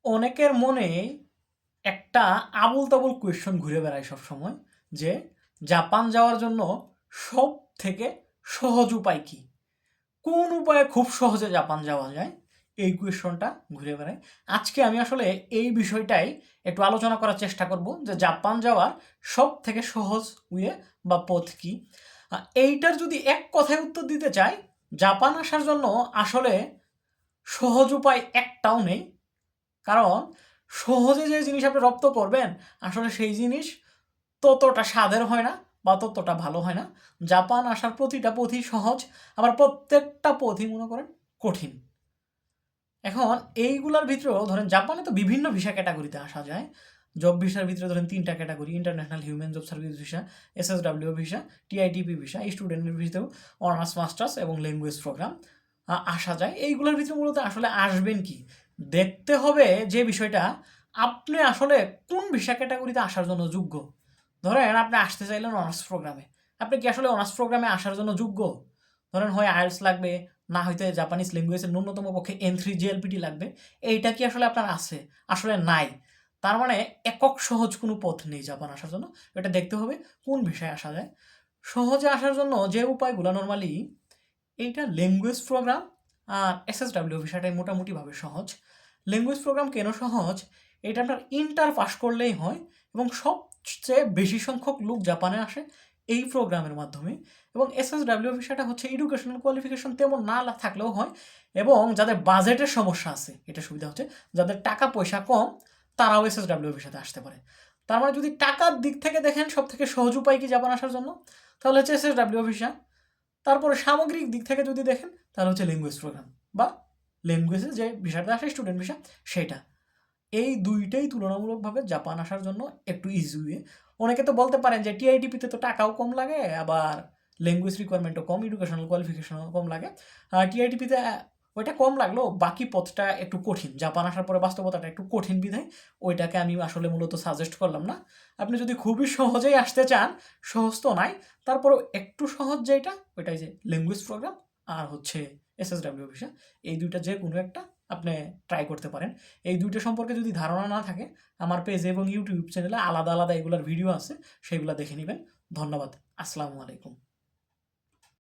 অনেকের মনে একটা আবুল তাবুল কোয়েশ্চন ঘুরে বেড়ায় সবসময় যে জাপান যাওয়ার জন্য সব থেকে সহজ উপায় কি, কোন উপায়ে খুব সহজে জাপান যাওয়া যায়, এই কোয়েশ্চনটা ঘুরে বেড়ায়। আজকে আমি আসলে এই বিষয়টাই একটু আলোচনা করার চেষ্টা করব যে জাপান যাওয়ার সব থেকে সহজ ওয়ে বা পথ কি। এইটার যদি এক কথায় উত্তর দিতে চাই, জাপান আসার জন্য আসলে সহজ উপায় একটাও নেই। কারণ সহজে যে জিনিস আপনি রপ্ত করবেন আসলে সেই জিনিস ততটা স্বাদের হয় না বা ততটা ভালো হয় না। জাপান আসার প্রতিটা পথই সহজ, আবার প্রত্যেকটা পথই মনে করেন কঠিন। এখন এইগুলার ভিতরেও ধরেন জাপানে তো বিভিন্ন ভিসা ক্যাটাগরিতে আসা যায়। জব ভিসার ভিতরে ধরেন ৩টা category: international human job service visa, SSW visa, TITP visa. স্টুডেন্টের ভিতরেও অনার্স মাস্টার্স এবং ল্যাঙ্গুয়েজ প্রোগ্রাম আসা যায়। এইগুলোর ভিতরে মূলত আসলে আসবেন কি, দেখতে হবে যে বিষয়টা আপনি আসলে কোন ভিসা ক্যাটাগরিতে আসার জন্য যোগ্য। ধরেন আপনি আসতে চাইলেন অনার্স প্রোগ্রামে, আপনি কি আসলে অনার্স প্রোগ্রামে আসার জন্য যোগ্য? ধরেন হয় আইএলটিএস লাগবে, না হয়তো জাপানিজ ল্যাঙ্গুয়েজের ন্যূনতম পক্ষে N3 জিএলপিটি লাগবে। এইটা কি আসলে আপনার আছে? আসলে নাই। তার মানে একক সহজ কোনো পথ নেই জাপান আসার জন্য। এটা দেখতে হবে কোন ভিসায় আসা যায়। সহজে আসার জন্য যে উপায়গুলো নরমালি, এইটা ল্যাঙ্গুয়েজ প্রোগ্রাম আর এসএসডব্লিউ ভিসাটাই মোটামুটিভাবে সহজ। ল্যাঙ্গুয়েজ প্রোগ্রাম কেন সহজ? এটা আপনার ইন্টার পাস করলেই হয় এবং সবচেয়ে বেশি সংখ্যক লোক জাপানে আসে এই প্রোগ্রামের মাধ্যমে। এবং এসএসডব্লিউ ভিসাটা হচ্ছে এডুকেশনাল কোয়ালিফিকেশন তেমন না থাকলেও হয়, এবং যাদের বাজেটের সমস্যা আছে এটা সুবিধা হচ্ছে, যাদের টাকা পয়সা কম তারাও এসএসডব্লিউ ভিসাতে আসতে পারে। তার মানে যদি টাকার দিক থেকে দেখেন সব থেকে সহজ উপায় কি জাপান আসার জন্য, তাহলে হচ্ছে এসএসডব্লিউ ভিসা। তারপরে সামগ্রিক দিক থেকে যদি দেখেন তাহলে হচ্ছে ল্যাঙ্গুয়েজ প্রোগ্রাম বা ল্যাঙ্গুয়েজে যে ভিসাটা আসে স্টুডেন্ট ভিসা সেটা। এই দুইটাই তুলনামূলকভাবে জাপান আসার জন্য একটু ইজি ওয়ে। অনেকে তো বলতে পারেন যে টিআইটিপিতে তো টাকাও কম লাগে, আবার ল্যাঙ্গুয়েজ রিকোয়ারমেন্টও কম, এডুকেশনাল কোয়ালিফিকেশনও কম লাগে। টিআইটিপিতে ওইটা কম লাগলেও বাকি পথটা একটু কঠিন। জাপান আসার পরে বাস্তবতাটা একটু কঠিন বিধায় ওইটাকে আমি আসলে মূলত সাজেস্ট করলাম না। আপনি যদি খুবই সহজেই আসতে চান, সহজ তো নাই, তারপরেও একটু সহজ যেটা ওইটাই যে ল্যাঙ্গুয়েজ প্রোগ্রাম আর হচ্ছে এসএসডব্লিউ ভিসা। এই দুইটা যে কোনো একটা আপনি ট্রাই করতে পারেন। এই দুইটা সম্পর্কে যদি ধারণা না থাকে, আমার পেজ এবং ইউটিউব চ্যানেলে আলাদা আলাদা এগুলার ভিডিও আছে, সেগুলো দেখে নেবেন। ধন্যবাদ। আসসালামু আলাইকুম।